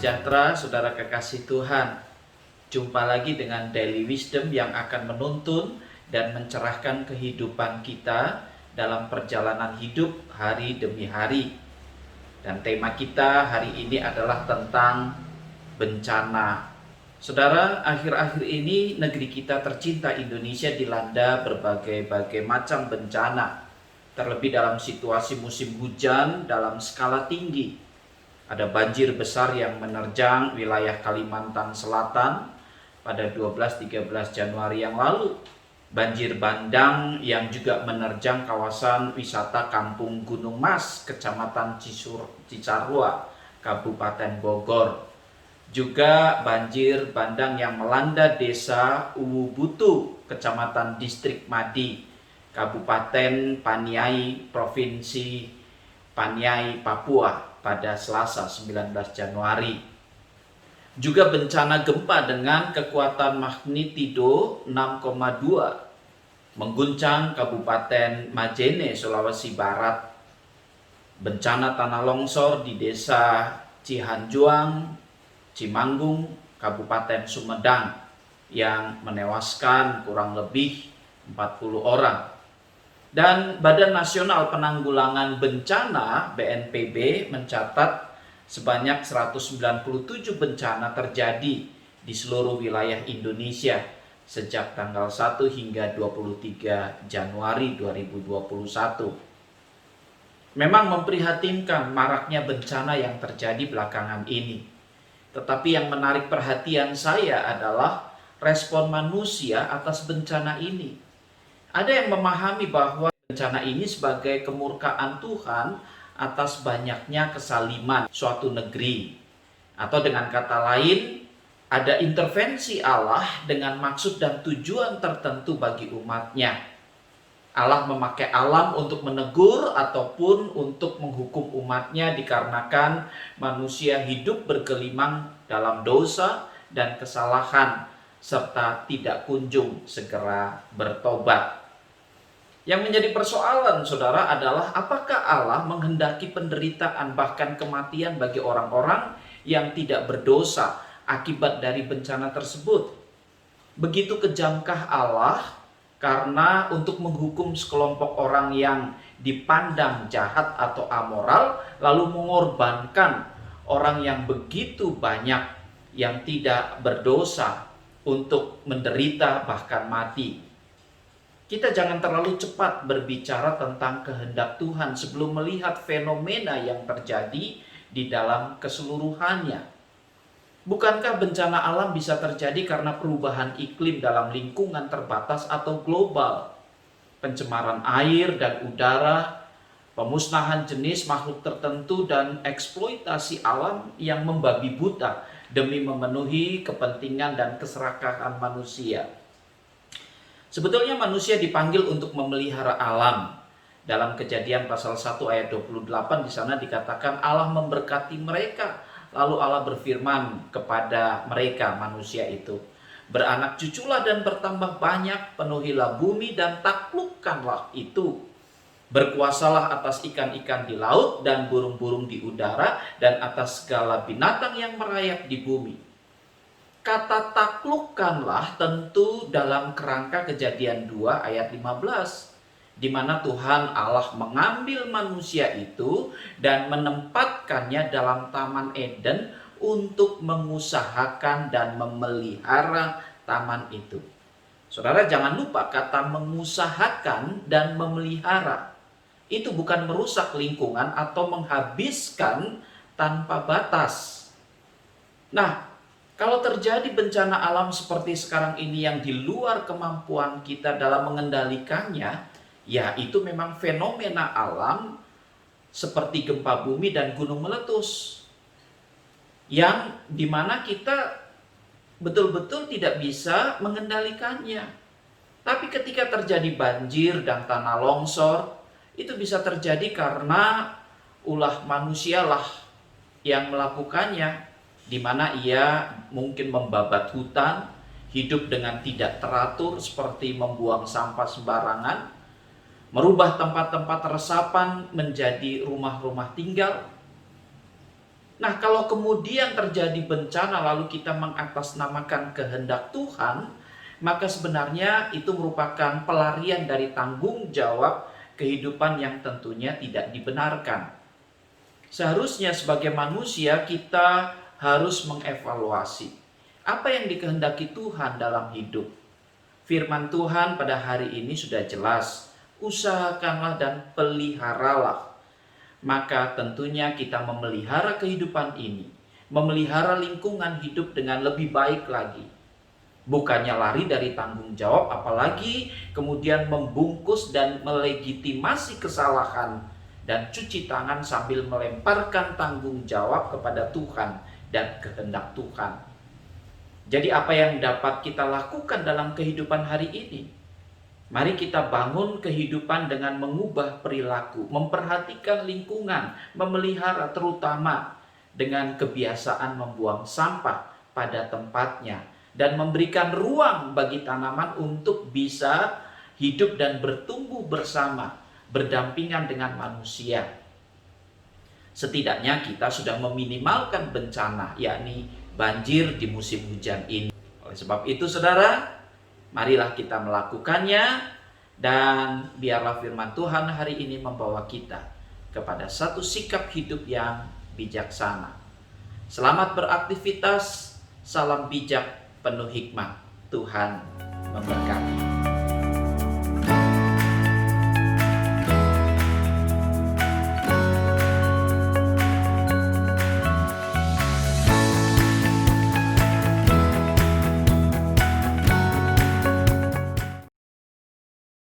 sejahtera, saudara kekasih Tuhan. Jumpa lagi dengan Daily Wisdom yang akan menuntun dan mencerahkan kehidupan kita dalam perjalanan hidup hari demi hari. Dan tema kita hari ini adalah tentang bencana. Saudara, akhir-akhir ini negeri kita tercinta Indonesia dilanda berbagai macam bencana. Terlebih dalam situasi musim hujan dalam skala tinggi. Ada banjir besar yang menerjang wilayah Kalimantan Selatan pada 12-13 Januari yang lalu. Banjir bandang yang juga menerjang kawasan wisata Kampung Gunung Mas, Kecamatan Cisarua, Kabupaten Bogor. Juga banjir bandang yang melanda desa Uwubutu, Kecamatan Distrik Madi, Kabupaten Paniai, Provinsi Paniai, Papua pada Selasa 19 Januari. Juga bencana gempa dengan kekuatan magnitudo 6,2 mengguncang Kabupaten Majene, Sulawesi Barat. Bencana tanah longsor di desa Cihanjuang, Cimanggung, Kabupaten Sumedang yang menewaskan kurang lebih 40 orang. Dan Badan Nasional Penanggulangan Bencana (BNPB) mencatat sebanyak 197 bencana terjadi di seluruh wilayah Indonesia sejak tanggal 1 hingga 23 Januari 2021. Memang memprihatinkan maraknya bencana yang terjadi belakangan ini. Tetapi yang menarik perhatian saya adalah respon manusia atas bencana ini. Ada yang memahami bahwa bencana ini sebagai kemurkaan Tuhan atas banyaknya kesaliman suatu negeri. Atau dengan kata lain, ada intervensi Allah dengan maksud dan tujuan tertentu bagi umatnya. Allah memakai alam untuk menegur ataupun untuk menghukum umatnya dikarenakan manusia hidup bergelimang dalam dosa dan kesalahan serta tidak kunjung segera bertobat. Yang menjadi persoalan, saudara, adalah apakah Allah menghendaki penderitaan bahkan kematian bagi orang-orang yang tidak berdosa akibat dari bencana tersebut? Begitu kejamkah Allah karena untuk menghukum sekelompok orang yang dipandang jahat atau amoral, lalu mengorbankan orang yang begitu banyak yang tidak berdosa untuk menderita bahkan mati. Kita jangan terlalu cepat berbicara tentang kehendak Tuhan sebelum melihat fenomena yang terjadi di dalam keseluruhannya. Bukankah bencana alam bisa terjadi karena perubahan iklim dalam lingkungan terbatas atau global? Pencemaran air dan udara, pemusnahan jenis makhluk tertentu, dan eksploitasi alam yang membabi buta demi memenuhi kepentingan dan keserakahan manusia. Sebetulnya manusia dipanggil untuk memelihara alam. Dalam Kejadian pasal 1 ayat 28 di sana dikatakan Allah memberkati mereka. Lalu Allah berfirman kepada mereka, manusia itu, beranak cuculah dan bertambah banyak, penuhilah bumi dan taklukkanlah itu. Berkuasalah atas ikan-ikan di laut dan burung-burung di udara dan atas segala binatang yang merayap di bumi. Kata taklukkanlah tentu dalam kerangka Kejadian 2 ayat 15, di mana Tuhan Allah mengambil manusia itu dan menempatkannya dalam Taman Eden untuk mengusahakan dan memelihara taman itu. Saudara, jangan lupa kata mengusahakan dan memelihara. Itu bukan merusak lingkungan atau menghabiskan tanpa batas. Nah, kalau terjadi bencana alam seperti sekarang ini yang di luar kemampuan kita dalam mengendalikannya, ya itu memang fenomena alam seperti gempa bumi dan gunung meletus. Yang dimana kita betul-betul tidak bisa mengendalikannya. Tapi ketika terjadi banjir dan tanah longsor, itu bisa terjadi karena ulah manusialah yang melakukannya, di mana ia mungkin membabat hutan, hidup dengan tidak teratur seperti membuang sampah sembarangan, merubah tempat-tempat resapan menjadi rumah-rumah tinggal. Nah, kalau kemudian terjadi bencana lalu kita mengatasnamakan kehendak Tuhan, maka sebenarnya itu merupakan pelarian dari tanggung jawab kehidupan yang tentunya tidak dibenarkan. Seharusnya sebagai manusia kita harus mengevaluasi apa yang dikehendaki Tuhan dalam hidup. Firman Tuhan pada hari ini sudah jelas, usahakanlah dan peliharalah. Maka tentunya kita memelihara kehidupan ini, memelihara lingkungan hidup dengan lebih baik lagi. Bukannya lari dari tanggung jawab, apalagi kemudian membungkus dan melegitimasi kesalahan dan cuci tangan sambil melemparkan tanggung jawab kepada Tuhan dan kehendak Tuhan. Jadi apa yang dapat kita lakukan dalam kehidupan hari ini? Mari kita bangun kehidupan dengan mengubah perilaku, memperhatikan lingkungan, memelihara terutama dengan kebiasaan membuang sampah pada tempatnya dan memberikan ruang bagi tanaman untuk bisa hidup dan bertumbuh bersama, berdampingan dengan manusia. Setidaknya kita sudah meminimalkan bencana, yakni banjir di musim hujan ini. Oleh sebab itu, saudara, marilah kita melakukannya dan biarlah firman Tuhan hari ini membawa kita kepada satu sikap hidup yang bijaksana. Selamat beraktivitas, salam bijak penuh hikmat. Tuhan memberkati.